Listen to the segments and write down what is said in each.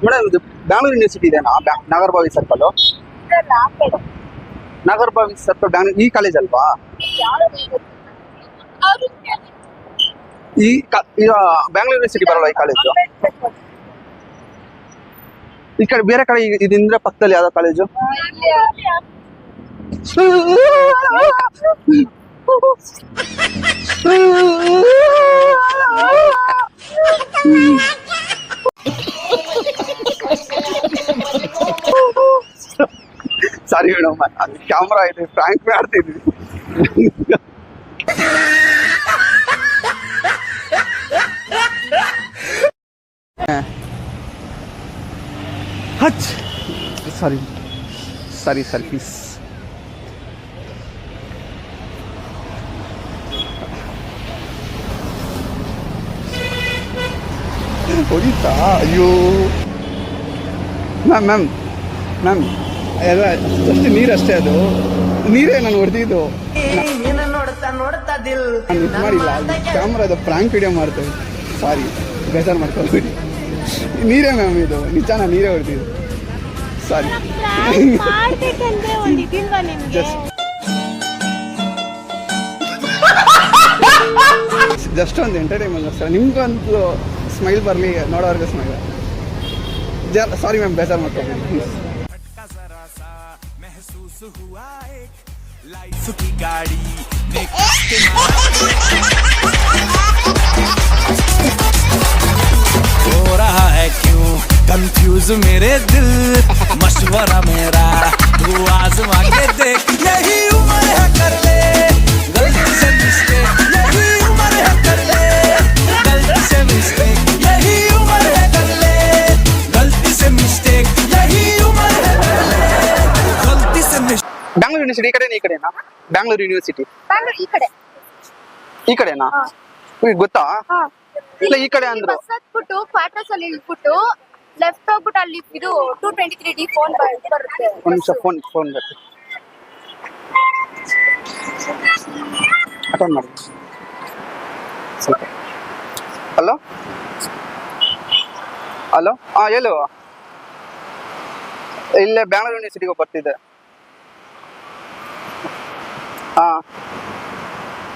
Madam ಇದು Bangalore university ಇದೆನಾ Nagarbhavi circle? Nagarbhavi circle Bangalore ಈ ಕಾಲೇಜ್ ಅಲ್ವಾ? ಈ ಬ್ಯಾಂಗ್ಳೂರ್ ಯೂನಿವರ್ಸಿಟಿ ಬರಲ್ಲ ಈ ಕಾಲೇಜು? ಈ ಕಡೆ ಬೇರೆ ಕಡೆ ಇದಿಂದ್ರೆ ಪಕ್ಕದಲ್ಲಿ ಯಾವ್ದೋ ಕಾಲೇಜು? ಸಾರಿ ಮೇಡಮ್, ಅದು ಕ್ಯಾಮ್ರಾ ಇದೆ, ಫ್ರಾಂಕ್ ಮಾಡ್ತಿದ್ವಿ. ಸಾರಿ ಸಾರಿ ಸರ್ ಪ್ಲೀಸ್. ಹೊಡಿತಾ? ಅಯ್ಯೋ ಮ್ಯಾಮ್ ಮ್ಯಾಮ್ ಮ್ಯಾಮ್ ಎಲ್ಲ ಜಸ್ಟ್ ನೀರಷ್ಟೇ, ಅದು ನೀರೇ ನಾನು ಹೊಡೆದಿದ್ದು. ನಾನು ಇದು ಮಾಡಿಲ್ಲ, ಕ್ಯಾಮ್ರಾದ ಫ್ರಾಂಕ್ ವಿಡಿಯೋ ಮಾಡ್ತೇವೆ. ಸಾರಿ, ಬೇಜಾರು ಮಾಡ್ಕೊಳ್ಬೇಡಿ. ನೀರೇ ಮ್ಯಾಮ್, ಇದು ನಿಜ, ನಾನು ನೀರೇ ಹೊಡೆದಿದ್ದು. ಸಾರಿ. ಜಸ್ಟ್ ಒಂದು ಎಂಟರ್ಟೈನ್ಮೆಂಟ್ ಅಷ್ಟೇ, ನಿಮ್ಗಂತೂ ಸ್ಮೈಲ್ ಬರಲಿ, ನೋಡೋರ್ಗೆ ಸ್ಮೈಲ್. ಸಾರಿ ಮ್ಯಾಮ್, ಬೇಜಾರು ಮಾಡ್ಕೊಳ್ಬೇಡಿ. लाइफ की गाड़ी हो रहा है क्यों कंफ्यूज मेरे दिल, मशवरा मेरा तू आजमा के देख, यही उम्र है कर ले गलती से मिस्टेक, यही उम्र है कर ले गलती से मिस्टेक, यही उम्र है कर ले गलती से मिस्टेक, यही उम्र है कर ले गलती से मिस्टेक. ಬ್ಯಾಂಗ್ಳೂರ್ ಯೂನಿವರ್ಸಿಟಿ ಈ ಕಡೆನಾ? ಈ ಕಡೆನಾ ಬ್ಯಾಂಗ್ಳೂರ್ ಯೂನಿವರ್ಸಿಟಿ? ಈ ಕಡೆ. ಈ ಕಡೆನಾ? ಗೊತ್ತಾ? ಇಲ್ಲ ಈ ಕಡೆ ಅಂದ್ರು. ಬಸ್ಸತ್ಬಿಟ್ಟು ಕ್ವಾರ್ಟರ್ಸ್ ಅಲ್ಲಿ ಇಟ್ಬಿಟ್ಟು ಲೆಫ್ಟ್ ಹೋಗ್ಬಿಟ್ಟು ಅಲ್ಲಿ ಇದು 223D ಫೋನ್ ಬರುತ್ತೆ. ಒಂದು ನಿಮಿಷ, ಫೋನ್ ಬರುತ್ತೆ, ಅಟೆಂಡ್ ಮಾಡಿ ಸ್ವಲ್ಪ. ಹಲೋ ಹಲೋ, ಹಾಂ ಹೇಳು. ಇಲ್ಲೇ ಬ್ಯಾಂಗ್ಳೂರ್ ಯೂನಿವರ್ಸಿಟಿಗೆ ಬರ್ತಿದ್ದೆ. ಹಾಂ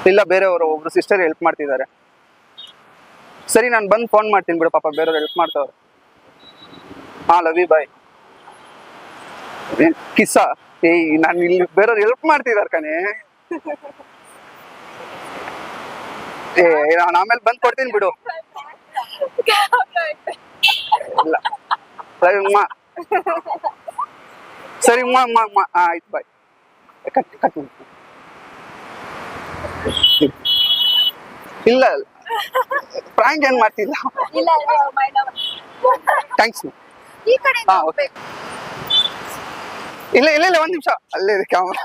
ಇಲ್ಲ, ಬೇರೆಯವರು ಒಬ್ರು ಸಿಸ್ಟರ್ ಹೆಲ್ಪ್ ಮಾಡ್ತಿದ್ದಾರೆ. ಸರಿ, ನಾನು ಬಂದು ಫೋನ್ ಮಾಡ್ತೀನಿ ಬಿಡು, ಪಾಪ ಬೇರೆಯವ್ರು ಹೆಲ್ಪ್ ಮಾಡ್ತವ್ರು. ಹಾಂ ಲವ್ ಯು, ಬಾಯ್. ಕಿಸ್ಸಾ? ಏಯ್, ನಾನು ಇಲ್ಲಿ ಬೇರೆಯವ್ರು ಹೆಲ್ಪ್ ಮಾಡ್ತಿದ್ದಾರೆ ಕಣೆ. ನಾನು ಆಮೇಲೆ ಬಂದು ಕೊಡ್ತೀನಿ ಬಿಡು. ಇಲ್ಲ ಉಮ್ಮ, ಸರಿ ಉಮ್ಮ ಅಮ್ಮ ಅಮ್ಮ, ಆಯ್ತು ಬಾಯ್. ಕಟ್ ಇಲ್ಲ, ಪ್ರಾಂಕ್ ಏನ್ ಮಾಡ್ತಿಲ್ಲ. ಥ್ಯಾಂಕ್ಸ್. ಹಾಂ ಓಕೆ. ಇಲ್ಲ ಇಲ್ಲ ಇಲ್ಲ, ಒಂದು ನಿಮಿಷ, ಅಲ್ಲೇ ಇದೆ ಕ್ಯಾಮ್ರಾ.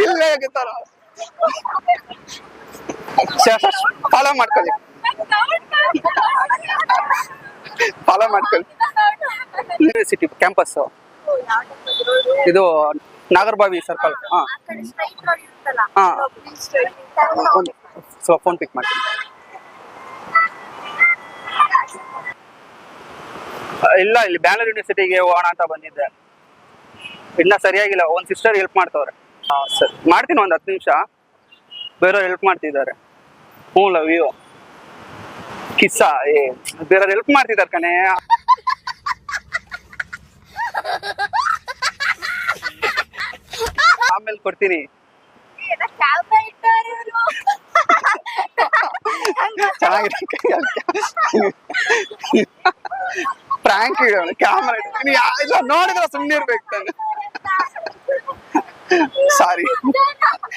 ಇಲ್ಲೇ ಆಗುತ್ತಾರ, ಫಾಲೋ ಮಾಡ್ಕೊಳ್ಳಿ, ಫಾಲೋ ಮಾಡ್ಕೊಳ್ಳಿ. ಯೂನಿವರ್ಸಿಟಿ ಕ್ಯಾಂಪಸ್ ಇದು ನಾಗರಬಾವಿ ಸರ್ಕಲ್. ಹಾಂ ಹಾಂ, ಸ್ವಲ್ಪ ಫೋನ್ ಪಿಕ್ ಮಾಡ್ತೀನಿ. ಇಲ್ಲ, ಇಲ್ಲಿ ಬ್ಯಾಂಗ್ಳೂರ್ ಯೂನಿವರ್ಸಿಟಿಗೆ ಹೋಗೋಣ ಅಂತ ಬಂದಿದ್ದೆ, ಇನ್ನ ಸರಿಯಾಗಿಲ್ಲ. ಒಂದು ಸಿಸ್ಟರ್ ಹೆಲ್ಪ್ ಮಾಡ್ತವ್ರೆ. ಹಾಂ ಸರ್, ಮಾಡ್ತೀನಿ, ಒಂದು 10 ನಿಮಿಷ. ಬೇರೆಯವ್ರು ಹೆಲ್ಪ್ ಮಾಡ್ತಿದ್ದಾರೆ. ಹ್ಞೂ ಲವ್ ಯು ಕಿಸ್ಸಾ? ಬೇರೆಯವ್ರು ಹೆಲ್ಪ್ ಮಾಡ್ತಿದ್ದಾರೆ ಕಣೆ. ಆಮೇಲೆ ಕೊಡ್ತೀನಿ. ಚೆನ್ನಾಗಿದೆ, ಪ್ರಾಂಕ್ ಇಡೋಣ, ಕ್ಯಾಮ್ರಾ ಇಲ್ಲ, ನೋಡಿದ್ರೆ ಸುಮ್ಮನೆ ಇರ್ಬೇಕು ತಾನೆ. ಸಾರಿ,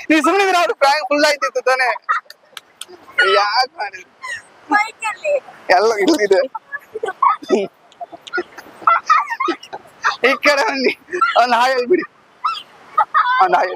ನೀವು ಸುಮ್ಮನಿದ್ರೆ ಅವ್ರು ಪ್ರಾಂಕ್ ಫುಲ್ ಆಯ್ತಿತ್ತು ತಾನೆ. ಯಾಕೆ ಮಾಡಿದ್ರು? ಎಲ್ಲ ಇಲ್ಲಿದೆ. ಈ ಕಡೆ ಬನ್ನಿ, ಒಂದು ಹಾಯ್ ಹೇಳ್ಬಿಡಿ, ಒಂದು ಹಾಯ್.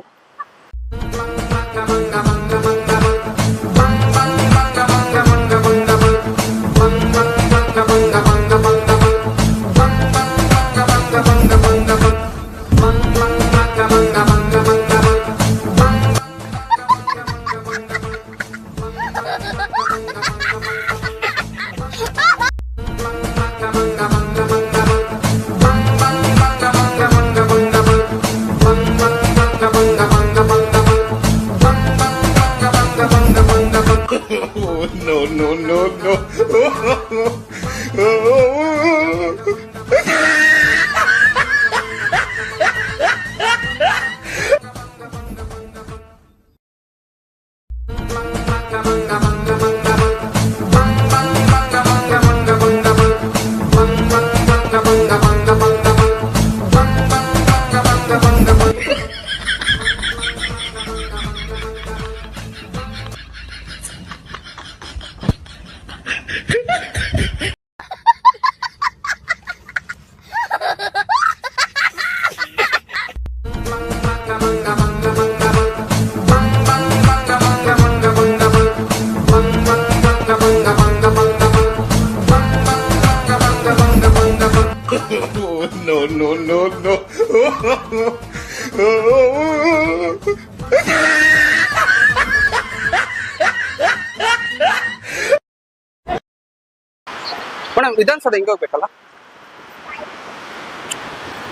ಮೇಡಮ್ ವಿಧಾನಸೌಧ ಹೆಂಗೆ ಹೋಗ್ಬೇಕಲ್ಲ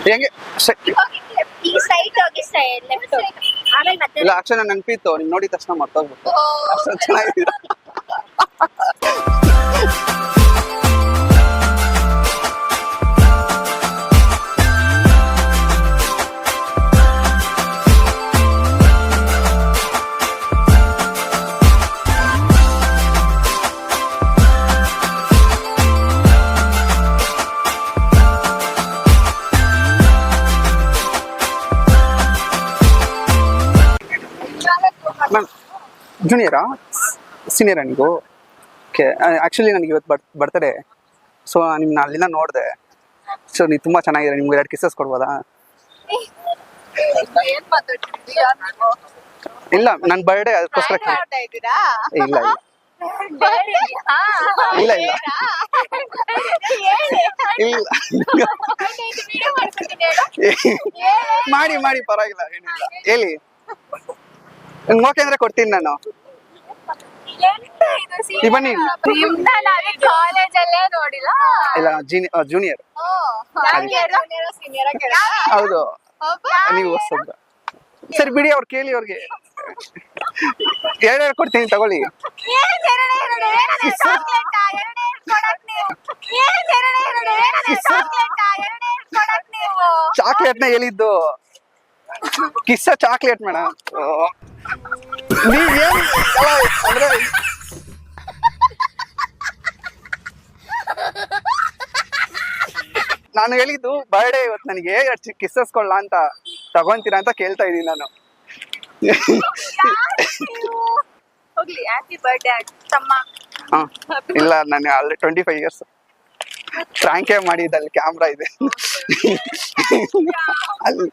ಹೆಂಗೆ ಈ ಸೈಡ್ ಹೋಗಿ ಲೆಫ್ಟ್ ಆಮೇಲೆ ಮತ್ತೆ ಇಲ್ಲ ಅಕ್ಷರ ನೆನಪಿತ್ತು ನೀನ್ ನೋಡಿದ ತಕ್ಷಣ ಮರ್ತೋಗ್ಬಿಟ್ಟು ಅಷ್ಟು ಚೆನ್ನಾಗಿದ್ದೀರಾ ಮ್ಯಾಮ್ ಜೂನಿಯರಾ ಸೀನಿಯರಾ ನೀವು ಓಕೆ ಆ್ಯಕ್ಚುಲಿ ನನಗೆ ಇವತ್ತು ಬರ್ತಡೆ ಸೊ ನಿಮ್ಮನ್ನ ಅಲ್ಲಿಂದ ನೋಡಿದೆ ಸೊ ನೀವು ತುಂಬ ಚೆನ್ನಾಗಿದೆ ನಿಮ್ಗೆ 2 ಕಿಸಸ್ ಕೊಡ್ಬೋದಾ ಏನ್ ಮಾತಾಡ್ತಿದ್ದೀರಾ ಇಲ್ಲ ನನ್ನ ಬರ್ಡೇ ಅದಕ್ಕೋಸ್ಕರ ಇದ್ದೀರಾ ಇಲ್ಲ ಇಲ್ಲ ಇಲ್ಲ ಇಲ್ಲ ಮಾಡಿ ಮಾಡಿ ಪರವಾಗಿಲ್ಲ ಏನಿಲ್ಲ ಹೇಳಿ ನಿಮ್ಗೆ ಓಕೆ ಅಂದ್ರೆ ಕೊಡ್ತೀನಿ ನಾನು ಬನ್ನಿ ಕಾಲೇಜಲ್ಲೇ ನೋಡಿಲ್ಲ ಇಲ್ಲ ಜೂನಿಯರ್ ಹೌದು ನೀವು ಹೊಸಬ್ರ ಸರಿ ಬಿಡಿ ಅವ್ರು ಕೇಳಿ ಅವ್ರಿಗೆ 2 ಕೊಡ್ತೀನಿ ತಗೊಳ್ಳಿ ಚಾಕ್ಲೇಟ್ನ ಹೇಳಿದ್ದು ಕಿಸ್ಸ ಚಾಕ್ಲೇಟ್ ಮೇಡಮ್ ನೀವ್ ಏನ್ ಅಂದ್ರೆ ನಾನು ಹೇಳಿದ್ದು ಬರ್ಡೇ ಇವತ್ತು ನನಗೆ ಕಿಸ್ಸಸ್ ಕೊಳ್ಳ ಅಂತ ತಗೊಂತೀರಾ ಅಂತ ಕೇಳ್ತಾ ಇದೀನಿ ನಾನು ಹೋಗ್ಲಿ ಹ್ಯಾಪಿ ಬರ್ಡೇ ತಮ್ಮ ಇಲ್ಲ ನಾನು ಆಲ್ರೆಡಿ 25 ಇಯರ್ಸ್ ಫ್ರಾಂಕೇ ಮಾಡಿದ್ದೆ ಅಲ್ಲಿ ಕ್ಯಾಮ್ರಾ ಇದೆ ಅಲ್ಲಿ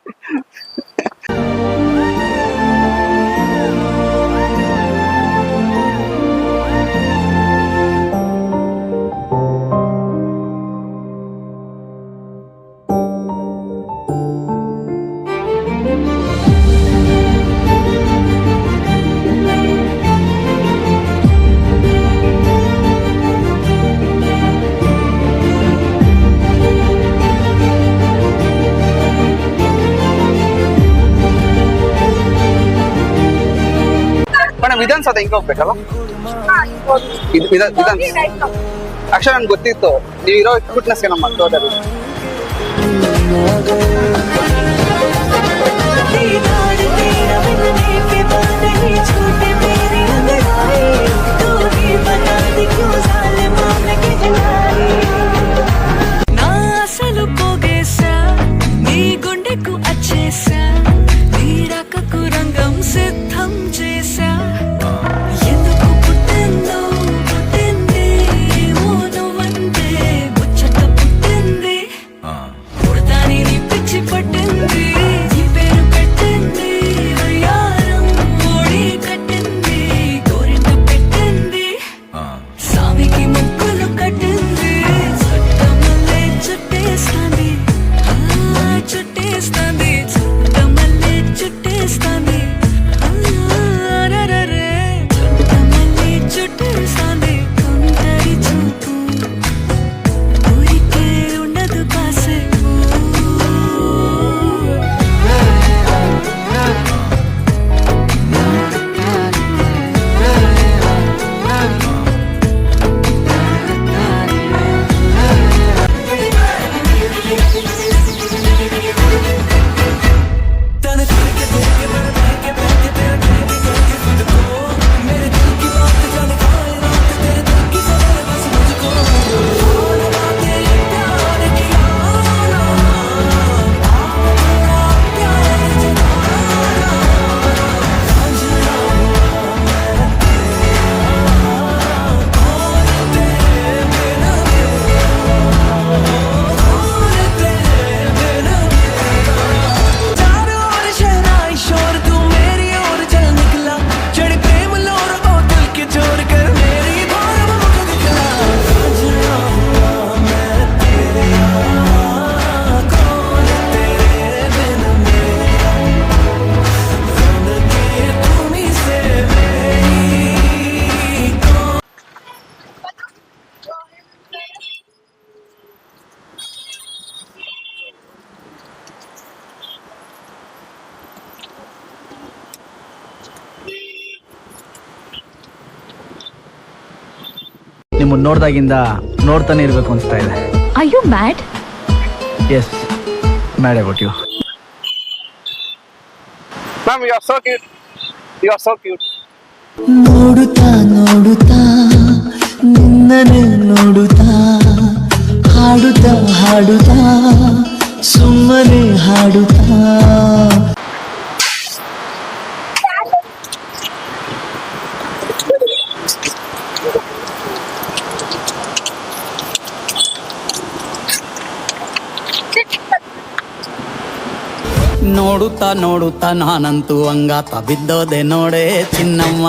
ವಿಧಾನಸೌಧ ಹೆಂಗೆ ಹೋಗ್ಬೇಕಲ್ಲ ಅಕ್ಷರ ನನ್ಗೆ ಗೊತ್ತಿತ್ತು ನೀವಿರೋ ಫಿಟ್ನೆಸ್ಗೆ ನಮ್ಮ ಮತ್ತೋದಲ್ಲಿ పట్టింది ನಿಮ್ಮನ್ನ ನೋಡ್ದಾಗಿಂದ ನೋಡ್ತಾನೆ ಇರ್ಬೇಕು ಅನ್ಸ್ತಾ ಇದೆ. Are you mad? Yes, mad about you. Ma'am, you are so cute. You are so cute. ನೋಡುತ್ತಾ ನೋಡುತ್ತಾ ನಿನ್ನನೆ ನೋಡುತ್ತಾ ಹಾಡುತ್ತಾ ಹಾಡುತ್ತಾ ಸುಮ್ಮನೆ ಹಾಡುತ್ತಾ ನೋಡುತ್ತಾ ನೋಡುತ್ತಾ ನಾನಂತೂ ಹಂಗಾತ ಬಿದ್ದೋದೆ ನೋಡೆ ಚಿನ್ನಮ್ಮ.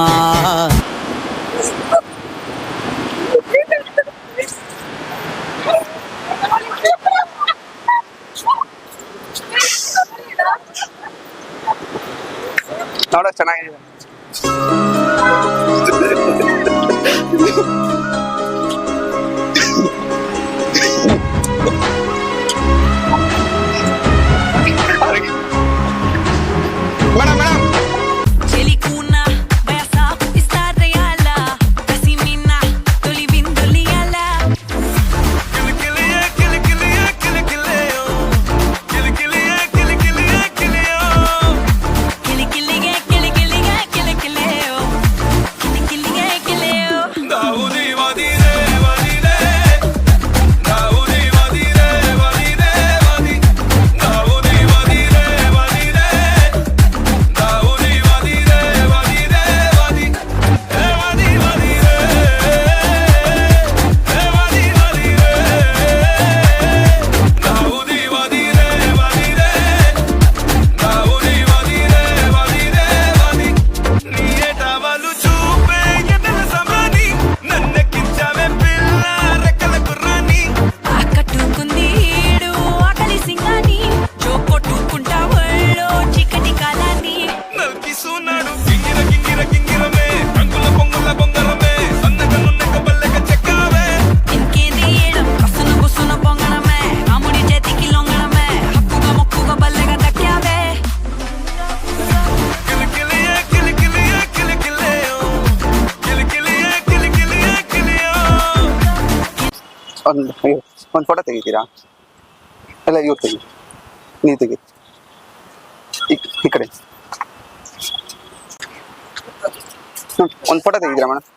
ನೋಡೋಕೆ ಚೆನ್ನಾಗಿದೆ. Madam madam Celicuna, vai assar, está reala. Casimina, toli vindoliala. Kili kiliga, kili kiliga, kili kileo. Kili kiliga, kileo. ఆకట్టుకుంది ఈడు ఆకలి సింగాని జోకొట్టుకుంటా ఒళ్ళో చికటి కాలాని ఇంకేంది ఈడం కసును బుసును పొంగడమే రాముడి చేతికి లొంగడమే హక్కుగా మొక్కుగా బల్లెగా దక్కావే ಒಂದು ಫೋಟೋ ತೆಗಿತೀರಾ? ಇಲ್ಲ, ಇವ್ರು ತೆಗಿ, ನೀವು ತೆಗಿ. ಈ ಕಡೆ ಒಂದು ಫೋಟೋ ತೆಗಿತೀರಾ ಮೇಡಮ್?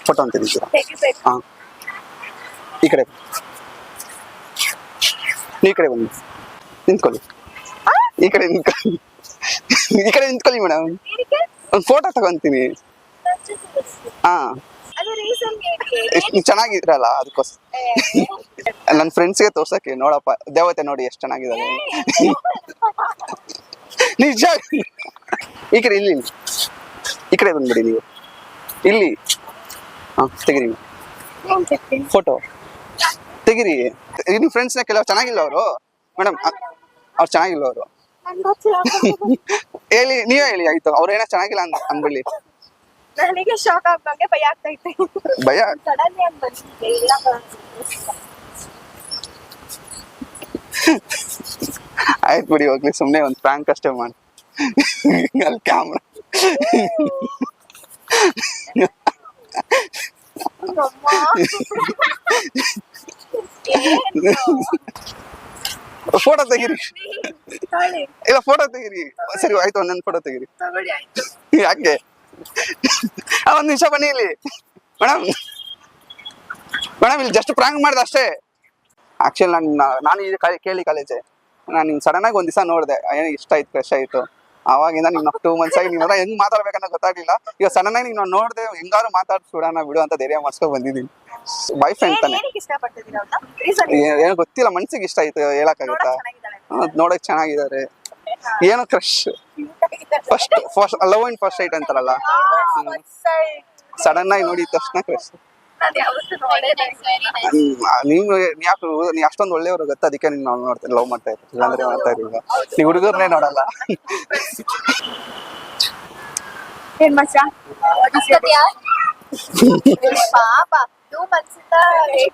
ಫೋಟೋ ಅಂತ ತೆಗಿತೀರಾ? ಹಾಂ, ಈ ಕಡೆ ಈ ಕಡೆ ಬನ್ನಿ, ನಿಂತ್ಕೊಳ್ಳಿ. ಈ ಕಡೆ ನಿಂತ್ಕೊಳ್ಳಿ, ಈ ಕಡೆ ನಿಂತ್ಕೊಳ್ಳಿ ಮೇಡಮ್. ಒಂದು ಫೋಟೋ ತಗೊಂತೀನಿ. ಹಾಂ, ನೀವು ಚೆನ್ನಾಗಿದ್ರಲ್ಲ ಅದಕ್ಕೋಸ್ಕರ. ನನ್ನ ಫ್ರೆಂಡ್ಸ್ಗೆ ತೋರ್ಸಕ್ಕೆ, ನೋಡಪ್ಪ ದೇವತೆ ನೋಡಿ ಎಷ್ಟು ಚೆನ್ನಾಗಿದ್ದಾಳೆ. ನಿಜ. ಈ ಕಡೆ ಇಲ್ಲಿ, ಈ ಕಡೆ ಬಂದ್ಬಿಡಿ ನೀವು. ಇಲ್ಲಿ ಹಾಂ, ತೆಗಿರಿ ಫೋಟೋ ತೆಗಿರಿ. ನಿಮ್ಮ ಫ್ರೆಂಡ್ಸ್ನ ಕೆಲವು ಚೆನ್ನಾಗಿಲ್ಲ ಅವರು ಮೇಡಮ್, ಅವ್ರು ಚೆನ್ನಾಗಿಲ್ಲ ಅವರು. ಹೇಳಿ, ನೀವೇ ಹೇಳಿ ಆಯ್ತು. ಅವ್ರು ಏನೋ ಚೆನ್ನಾಗಿಲ್ಲ ಅಂದ್ಬಿಡಿ. ನನಗೆ ಶಾಕ್ ಆಗ್ದಂಗೆ ಭಯ ಆಗ್ತೈತೆ. ಭಯ ಸಡನ್ಲಿ ಅಂತ ಬಂದಿದ್ದೆ ಇಲ್ಲ. ಆಯ್ತು ಬಿಡಿ, ಹೋಗ್ಲಿ, ಸುಮ್ಮನೆ ಒಂದು ಪ್ರ್ಯಾಂಕ್ ಅಷ್ಟೇ ಮಾಡಿ. ಅಲ್ಲಿ ಕ್ಯಾಮ್ರಾ ಫೋಟೋ ತೆಗಿರಿ. ಇಲ್ಲ, ಫೋಟೋ ತೆಗಿರಿ. ಸರಿ ಆಯ್ತು, ಒಂದೊಂದು ಫೋಟೋ ತೆಗಿರಿ. ಯಾಕೆ? ಒಂದ್ ನಿಮಿಷ ಬನ್ನಿ ಇಲ್ಲಿ ಮೇಡಮ್. ಮೇಡಮ್, ಇಲ್ಲಿ ಜಸ್ಟ್ ಪ್ರಾಂಕ್ ಮಾಡ್ದೆ ಅಷ್ಟೇ. ಆಕ್ಚುಲಿ ನಾನು ಇದು ಕೇಳಿ ಕಾಲೇಜೆ. ನಾನು ನಿಮ್ಗೆ ಸಡನ್ ಆಗಿ ಒಂದ್ ದಿವಸ ನೋಡಿದೆ, ಏನೋ ಇಷ್ಟ ಆಯ್ತು, ಫ್ರೆಶ್ ಆಯ್ತು. ಅವಾಗಿಂದ ನಿಮ್ನ 2 months ಆಗಿ ನಿಮ್ಮ ಹೆಂಗ್ ಮಾತಾಡ್ಬೇಕನ್ನೋ ಗೊತ್ತಾಗ್ಲಿಲ್ಲ. ಈಗ ಸಡನ್ ಆಗಿ ನೀವು ನೋಡ್ದೆ, ಹೆಂಗಾರು ಮಾತಾಡ್ಸ್ಬಿಡೋಣ ಬಿಡು ಅಂತ ಧೈರ್ಯ ಮಾಡ್ಸ್ಕೊಂಡ್ ಬಂದಿದ್ದೀನಿ. ಬಾಯ್ ಫ್ರೆಂಡ್ ತಾನೆ, ಏನೋ ಗೊತ್ತಿಲ್ಲ, ಮನ್ಸಿಗೆ ಇಷ್ಟ ಆಯ್ತು, ಹೇಳಕ್ಕಾಗತ್ತಾ? ನೋಡಕ್ ಚೆನ್ನಾಗಿದ್ದಾರೆ. ಏನೋ crush, first love and first sight ಅಂತಾರಲ್ಲ, ಸಡನ್ ಆಗಿ ನೋಡಿದ ತಕ್ಷಣ ಕ್ರಶ್. ನೀವು ಅಷ್ಟೊಂದು ಒಳ್ಳೆಯವರು ಗೊತ್ತ, ಅದಕ್ಕೆ ನೀನು ನೋಡ್ತೀನಿ, ಲವ್ ಮಾಡ್ತಾ ಇರ್ತೀನಿ. ಇಲ್ಲಾಂದ್ರೆ ಮಾಡ್ತಾ ಇರಲಿಲ್ಲ. ನೀವು ಹುಡುಗರ್ನೇ ನೋಡಲ್ಲ.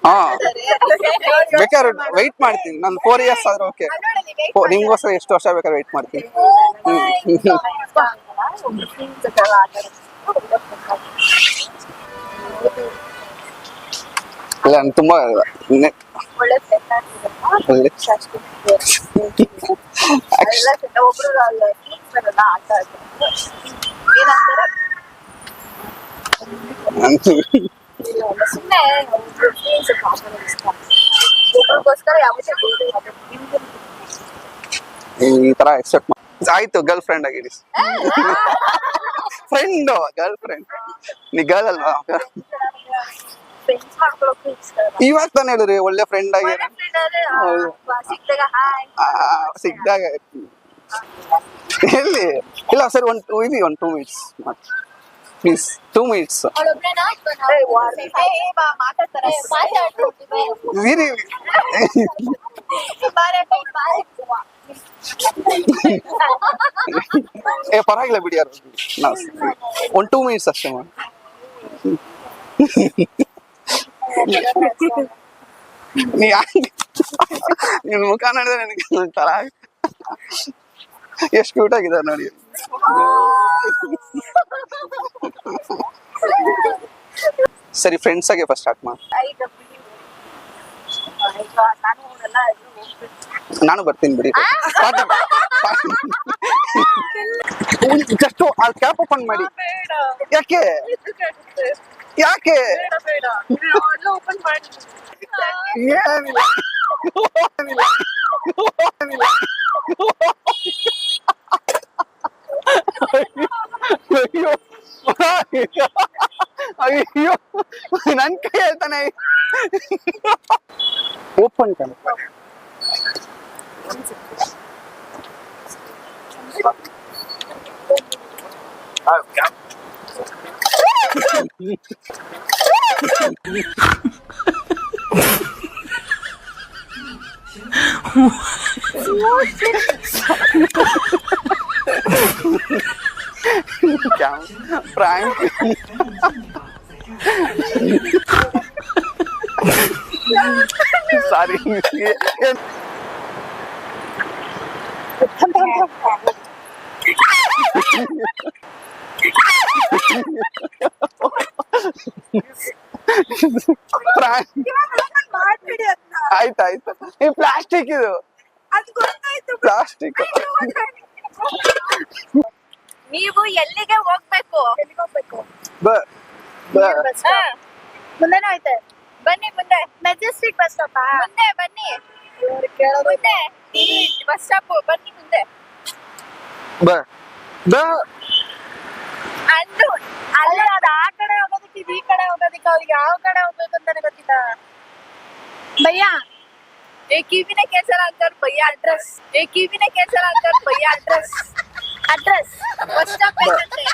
ಹಾ, ಬೇಕಾದ್ರೆ ವೆಯ್ಟ್ ಮಾಡ್ತೀನಿ ನಾನು. 4 years ಆದ್ರೆ ಓಕೆ. ನಿಮ್ಗೋಸ್ಕರ ಎಷ್ಟು ವರ್ಷ ಬೇಕಾದ್ರೆ ವೆಯ್ಟ್ ಮಾಡ್ತೀನಿ. ಇಲ್ಲ ತುಂಬಾ ಒಳ್ಳೆ ಫ್ರೆಂಡ್ ಒಳ್ಳೆ ಎಲ್ಲ ಒಬ್ರು ಬರಲ್ಲ ಆಟ ಆಡ್ತಾರೆ ಏನಂತಾರೆ ಸುಮ್ಮನೆ ಒಬ್ರಿಗೋಸ್ಕರ ಯಾವತ್ತೇ ಈ ತರ ಎಕ್ಸೆಪ್ಟ್ ಆಯ್ತು ಗರ್ಲ್ ಫ್ರೆಂಡ್ ಆಗಿರಿ ಫ್ರೆಂಡ್ ಗರ್ಲ್ ಫ್ರೆಂಡ್ ನೀ ಗರ್ಲ್ ಅಲ್ವಾ ಫ್ರೆಂಡ್ಸ್ ಮಾಡ್ಕೊಳಕ್ಕೂ ಇಷ್ಟ ಇವಾಗ ತಾನೇ ಹೇಳಿದ್ರಿ ಒಳ್ಳೆ ಫ್ರೆಂಡ್ ಆಗಿ ಸಿಕ್ತಾಗ ಹಾಯ್ ಸಿಕ್ದಾಗ ಎಲ್ಲಿ ಇಲ್ಲ ಸರ್ ಒಂದು 2 ಮಿನಿಟ್ಸ್ ಪ್ಲೀಸ್ 2 ಮಿನಿಟ್ಸ್ ಮಾತಾಡ್ತಾರೆ ವೀರಿ ಏ ಪರವಾಗಿಲ್ಲ ಬಿಡಿ ಯಾರು ನಾವು 2 ಮಿನಿಟ್ಸ್ ಅಷ್ಟೇ ಮಾಡಿ ನೀ ನಿನ್ ಮುಖ ನೋಡಿದ್ರೆ ನನಗೆ ಒಂಥರ ಎಷ್ಟು ಕ್ಯೂಟ್ ಆಗಿದ್ದಾರೆ ನೋಡಿ ಸರಿ ಫ್ರೆಂಡ್ಸ್ ಆಗಿ ಫಸ್ಟ್ ಸ್ಟಾರ್ಟ್ ಮಾಡಿ ನಾನು ಬರ್ತೀನಿ ಬಿಡಿ ಜಸ್ಟ್ ಅಲ್ಲಿ ಕ್ಯಾಪ್ ಓಪನ್ ಮಾಡಿ ಯಾಕೆ ಯಾಕೆ ಏನಿಲ್ಲ ಅಯ್ಯೋ ಅಯ್ಯೋ ನನ್ ಕೈ ಹೇಳ್ತಾನೆ ಓಪನ್ ಕಾಣುತ್ತೆ Prank. Sorry. ಆಯ್ತಾಯ್ತು ಈ ಪ್ಲಾಸ್ಟಿಕ್ ಇದು ಪ್ಲಾಸ್ಟಿಕ್ ನೀವು ಎಲ್ಲಿಗೆ ಹೋಗ್ಬೇಕು ಮುಂದೆನೂ ಐತೆ ಬನ್ನಿ ಮುಂದೆ ಮೆಜೆಸ್ಟಿಕ್ ಬಸ್ ಸ್ಟಾಪ್ ಮುಂದೆ ಬನ್ನಿ ಮುಂದೆ ಬಸ್ ಸ್ಟಾಪ್ ಬನ್ನಿ ಮುಂದೆ ಅಂದು ಅಲ್ಲ ಅದು ಆ ಕಡೆ ಹೋಗೋದಕ್ಕೆ ಇದು ಈ ಕಡೆ ಹೋಗೋದಕ್ಕೆ ಅವ್ರಿಗೆ ಯಾವ ಕಡೆ ಹೋಗ್ಬೇಕು ಅಂತಾನೆ ಗೊತ್ತಿಲ್ಲ ಭಯ್ಯ एक कीवी ने कैसा अंकल भैया एड्रेस एक कीवी ने कैसा अंकल भैया एड्रेस एड्रेस बस स्टॉप पे चलते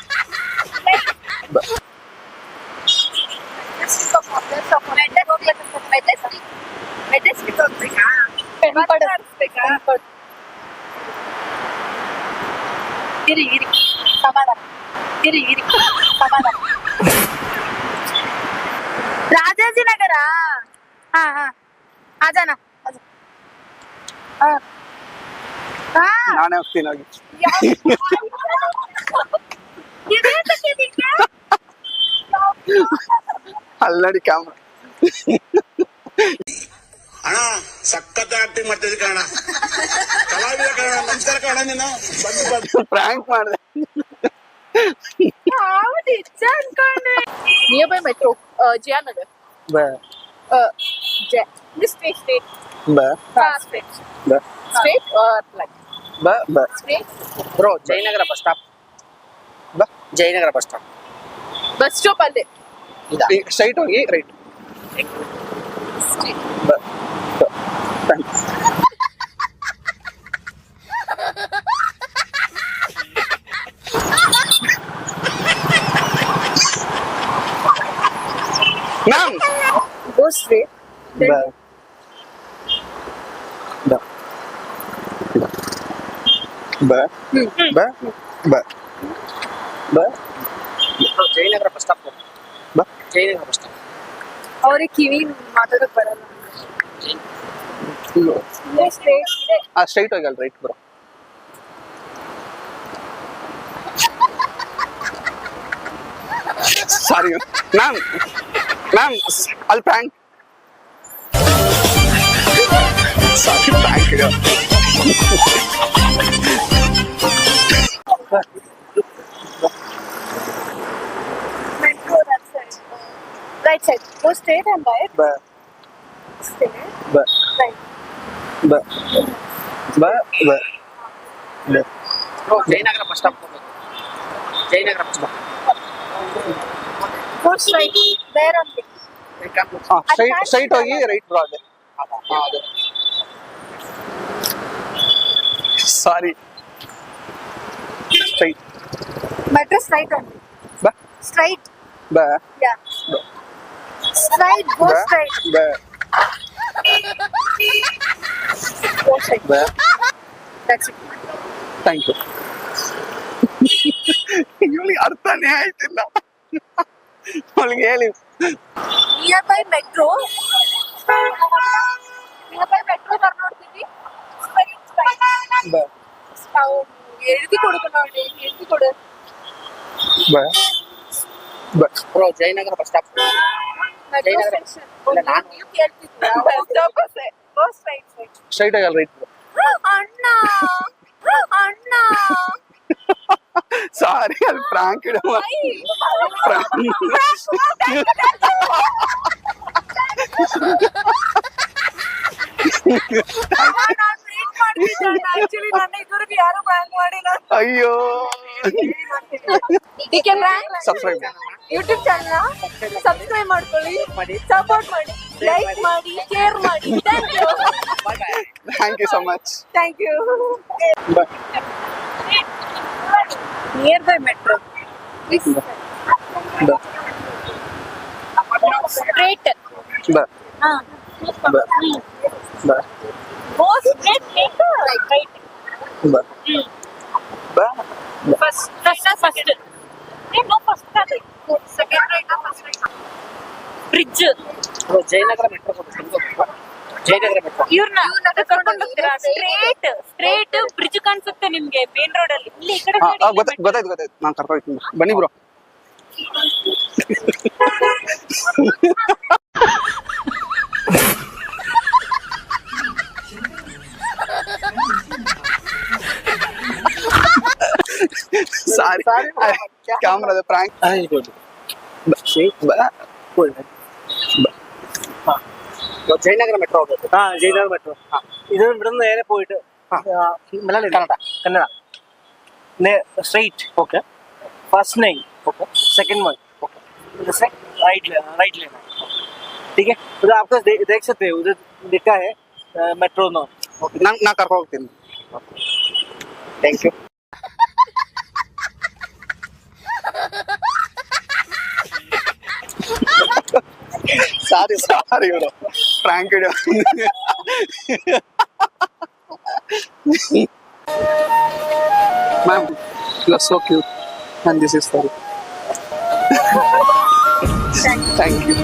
राजाजी नगर हाँ हाँ आ जाना ನಾನೇ ಹೋಗ್ತೀನಿ ಹೋಗಿ ಅಲ್ಲಡಿ ಕ್ಯಾಮ್ರಾ ಅಣ್ಣ ಸಖತ್ ಆಕ್ಟಿಂಗ್ ಮಾಡ್ತಿದ್ದೆ ಕಣ ಕಲಾವಿದ ಕಣ ನಮಸ್ಕಾರ ಕಣ ನೀನು ಬಂದು ಪ್ರ್ಯಾಂಕ್ ಮಾಡಿದೆ nearby metro Jayanagar straight straight or like straight bro Jayanagar bus stop Jayanagar bus stop bus stop ಅಲ್ಲೇ ಸ್ಟ್ರೈಟ್ ಹೋಗಿ right straight thanks ma'am go straight Jayanagar bus stop Jayanagar bus stop ಅವ್ರಿಗೆ ಕಿವಿ ಮಾತಾಡಕ್ ಬರಲ್ಲ ಸ್ಟ್ರೈಟ್ ಹೋಗಿ ಅಲ್ಲಿ ರೈಟ್ ಬ್ರೋ ಸಾರಿ ಮ್ಯಾಮ್ ಅಲ್ಲಿ prank sorry prank ಇದು. Metro, that side. Right side. Go straight and right. ಬ Straight. ಬ Right. ಬ ಬ ಬ ಬ. Jayanagar bus stop Jayanagar bus stop Go straight. There only. Straight ಹೋಗಿ ರೈಟ್ ಬ್ರೋ ಅದೇ. ಸಾರಿ ಸ್ಟ್ರೈಟ್ Metro straight only. ಬ Straight. ಬ Yeah. Straight. Go ಬ straight. ಬ Go straight. ಬ. That's it. Thank you. ಇವಳಿಗೆ ಅರ್ಥನೇ ಆಯ್ತಿಲ್ಲ. ಅವಳಿಗೆ ಹೇಳಿ Nearby metro. Nearby metro ಬರ್ನೋಡ್ತೀವಿ. Straight. ಬ ಎഴുതി കൊടുക്കണം എഴുതി കൊടു ಬ ಬ bro Jayanagar bus stop metro station ನೀವು ಕೇಳ್ತಿದ್ದೀರಾ bus stop go straight straight ಆಗಿ ರೈಟ್ ಬ್ರೋ. ಅಣ್ಣ ಅಣ್ಣ ಸಾರಿ ಅದು ಪ್ರಾಂಕ್ ಇಡುವ. ಆಕ್ಚುಲಿ ನನ್ನ ಇದುವರೆಗೂ ಯಾರು ಬ್ಯಾಂಕ್ ಮಾಡಿಲ್ಲ ಅಯ್ಯೋ DK bank subscribe YouTube channel subscribe ಮಾಡ್ಕೊಳ್ಳಿ ಸಪೋರ್ಟ್ ಮಾಡಿ ಲೈಕ್ ಮಾಡಿ ಶೇರ್ ಮಾಡಿ thank you so much. Thank you ಬ ನಿಯರ್ ಬೈ ಮೆಟ್ರೋ ಬ ಸ್ಟ್ರೇಟ್ ಬ ಹಾ ಬ ಬ ಗೋ ಸ್ಟ್ರೇಟ್ ರೈಟ್ ಬ ಬ first no first second right first right bridge bro Jayanagar metro Jayanagar metro ಇವ್ರನ್ನ ಕರ್ಕೊಂಡು ಹೋಗ್ತೀರಾ ಸ್ಟ್ರೇಟ್ ಬ್ರಿಡ್ಜ್ ಕಾಣಿಸುತ್ತೆ ನಿಮ್ಗೆ ಮೇನ್ ರೋಡ್ ಅಲ್ಲಿ ಇಲ್ಲಿ ಈ ಕಡೆ ಗೊತ್ತಾಯ್ತು ನಾನು ಕರ್ಕೊಂಡು ಬನ್ನಿ ಬ್ರೋ. ಸಾರಿ ಕ್ಯಾಮ್ರಾದ ಪ್ರಾಂಕ್. ಜಯನಗರ ಮೆಟ್ರೋ ಹೋಗ್ಬೇಕು ജയനഗർ മെട്രോ ഇത് ഇവിടുന്ന് നേരെ പോയിട്ട് Malayalam Kannada. Kannada straight okay first नहीं okay second one okay right लेना ठीक है उधर आपको देख सकते हो उधर लिखा है मेट्रो नो ನಾ ಕರ್ಕೊಂಡು ಹೋಗ್ತೀನಿ. ಥ್ಯಾಂಕ್ ಯು ಸಾರಿ ಇವರು ಪ್ರಾಂಕ್ ಇಡು. Ma'am you are so cute and this is for you. Thank you.